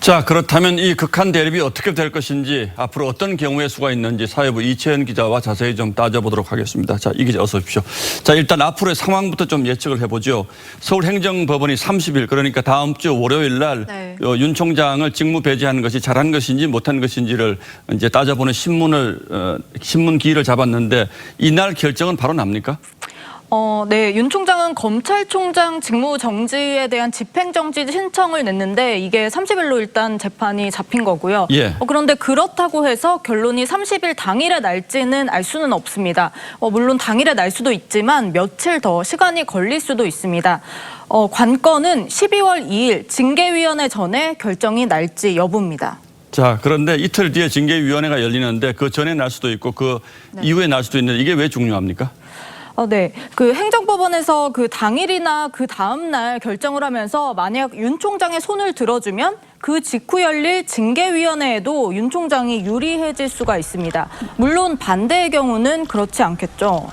자, 그렇다면 이 극한 대립이 어떻게 될 것인지, 앞으로 어떤 경우의 수가 있는지 사회부 이채연 기자와 자세히 좀 따져보도록 하겠습니다. 자, 이 기자 어서 오십시오. 자, 일단 앞으로의 상황부터 좀 예측을 해보죠. 서울행정법원이 30일, 그러니까 다음 주 월요일 날 윤 총장을 직무 배제하는 것이 잘한 것인지 못한 것인지를 이제 따져보는 신문 기일을 잡았는데, 이날 결정은 바로 납니까? 네, 윤 총장은 검찰총장 직무 정지에 대한 집행정지 신청을 냈는데 이게 30일로 일단 재판이 잡힌 거고요. 예. 그런데 그렇다고 해서 결론이 30일 당일에 날지는 알 수는 없습니다. 물론 당일에 날 수도 있지만 며칠 더 시간이 걸릴 수도 있습니다. 관건은 12월 2일 징계위원회 전에 결정이 날지 여부입니다. 자, 그런데 이틀 뒤에 징계위원회가 열리는데 그 전에 날 수도 있고 그 이후에 날 수도 있는데 이게 왜 중요합니까? 네, 그 행정법원에서 그 당일이나 그 다음 날 결정을 하면서 만약 윤 총장의 손을 들어주면 그 직후 열릴 징계위원회에도 윤 총장이 유리해질 수가 있습니다. 물론 반대의 경우는 그렇지 않겠죠.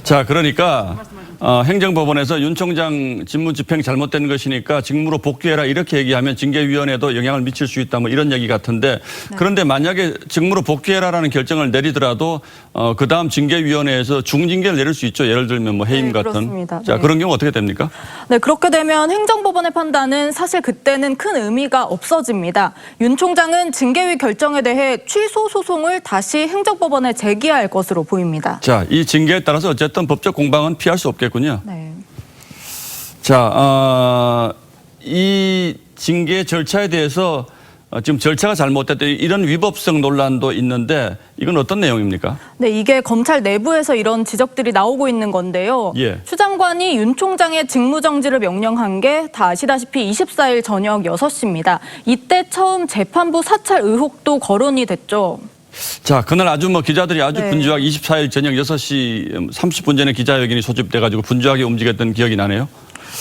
자, 그러니까 행정법원에서 윤 총장 직무 집행 잘못된 것이니까 직무로 복귀해라 이렇게 얘기하면 징계위원회도 영향을 미칠 수 있다 뭐 이런 얘기 같은데, 그런데 만약에 직무로 복귀해라라는 결정을 내리더라도 그다음 징계위원회에서 중징계를 내릴 수 있죠. 예를 들면 뭐 해임 같은. 그렇습니다. 자, 그런 경우 어떻게 됩니까? 네, 그렇게 되면 행정법원의 판단은 사실 그때는 큰 의미가 없어집니다. 윤 총장은 징계위 결정에 대해 취소 소송을 다시 행정법원에 제기할 것으로 보입니다. 자, 이 징계에 따라서 어쨌든 법적 공방은 피할 수 없겠군요. 네. 자, 이 징계 절차에 대해서 지금 절차가 잘못됐다 이런 위법성 논란도 있는데 이건 어떤 내용입니까? 네, 이게 검찰 내부에서 이런 지적들이 나오고 있는 건데요. 예. 추 장관이 윤 총장의 직무정지를 명령한 게 다 아시다시피 24일 저녁 6시입니다. 이때 처음 재판부 사찰 의혹도 거론이 됐죠. 자, 그날 아주 기자들이 아주 분주하게 24일 저녁 6시 30분 전에 기자회견이 소집돼가지고 분주하게 움직였던 기억이 나네요.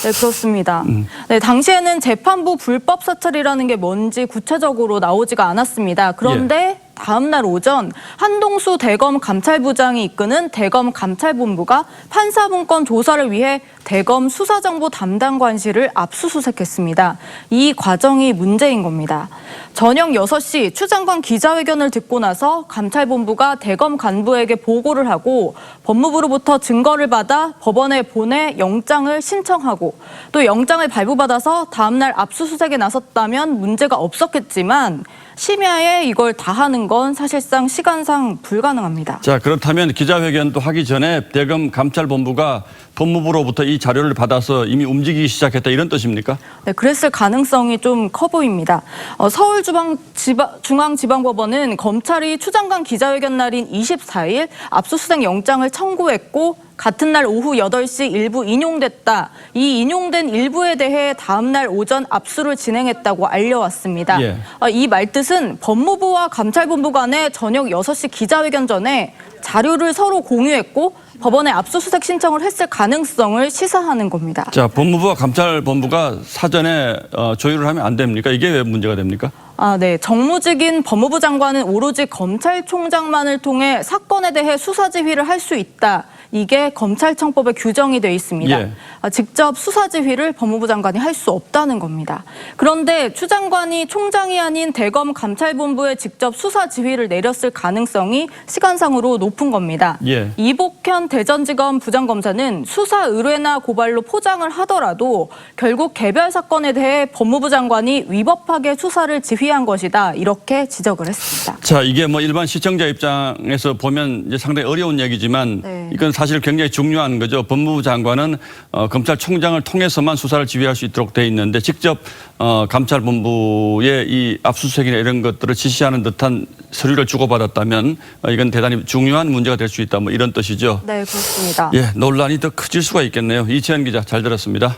네, 그렇습니다. 네, 당시에는 재판부 불법 사찰이라는 게 뭔지 구체적으로 나오지가 않았습니다. 그런데 다음 날 오전 한동수 대검 감찰부장이 이끄는 대검 감찰본부가 판사분권 조사를 위해 대검 수사정보 담당 관실을 압수수색했습니다. 이 과정이 문제인 겁니다. 저녁 6시 추 장관 기자회견을 듣고 나서 감찰본부가 대검 간부에게 보고를 하고 법무부로부터 증거를 받아 법원에 보내 영장을 신청하고 또 영장을 발부받아서 다음 날 압수수색에 나섰다면 문제가 없었겠지만 심야에 이걸 다 하는 건 사실상 시간상 불가능합니다. 자, 그렇다면 기자회견도 하기 전에 대검 감찰본부가 법무부로부터 이 자료를 받아서 이미 움직이기 시작했다 이런 뜻입니까? 네, 그랬을 가능성이 좀 커 보입니다. 서울중앙지방법원은 검찰이 추 장관 기자회견 날인 24일 압수수색 영장을 청구했고 같은 날 오후 8시 일부 인용됐다. 이 인용된 일부에 대해 다음 날 오전 압수를 진행했다고 알려왔습니다. 예. 이 말뜻은 법무부와 감찰본부 간에 저녁 6시 기자회견 전에 자료를 서로 공유했고 법원에 압수수색 신청을 했을 가능성을 시사하는 겁니다. 자, 법무부와 감찰본부가 사전에 조율을 하면 안 됩니까? 이게 왜 문제가 됩니까? 네. 정무직인 법무부 장관은 오로지 검찰총장만을 통해 사건에 대해 수사 지휘를 할 수 있다. 이게 검찰청법에 규정이 돼 있습니다. 예. 직접 수사 지휘를 법무부 장관이 할 수 없다는 겁니다. 그런데 추 장관이 총장이 아닌 대검 감찰본부에 직접 수사 지휘를 내렸을 가능성이 시간상으로 높은 겁니다. 예. 이복현 대전지검 부장검사는 수사 의뢰나 고발로 포장을 하더라도 결국 개별 사건에 대해 법무부 장관이 위법하게 수사를 지휘한 것이다. 이렇게 지적을 했습니다. 자, 이게 일반 시청자 입장에서 보면 이제 상당히 어려운 얘기지만 이건 사실 굉장히 중요한 거죠. 법무부 장관은 검찰총장을 통해서만 수사를 지휘할 수 있도록 돼 있는데 직접 감찰본부의 이 압수수색이나 이런 것들을 지시하는 듯한 서류를 주고받았다면 이건 대단히 중요한 문제가 될 수 있다. 이런 뜻이죠. 네, 그렇습니다. 예, 논란이 더 커질 수가 있겠네요. 이채연 기자 잘 들었습니다.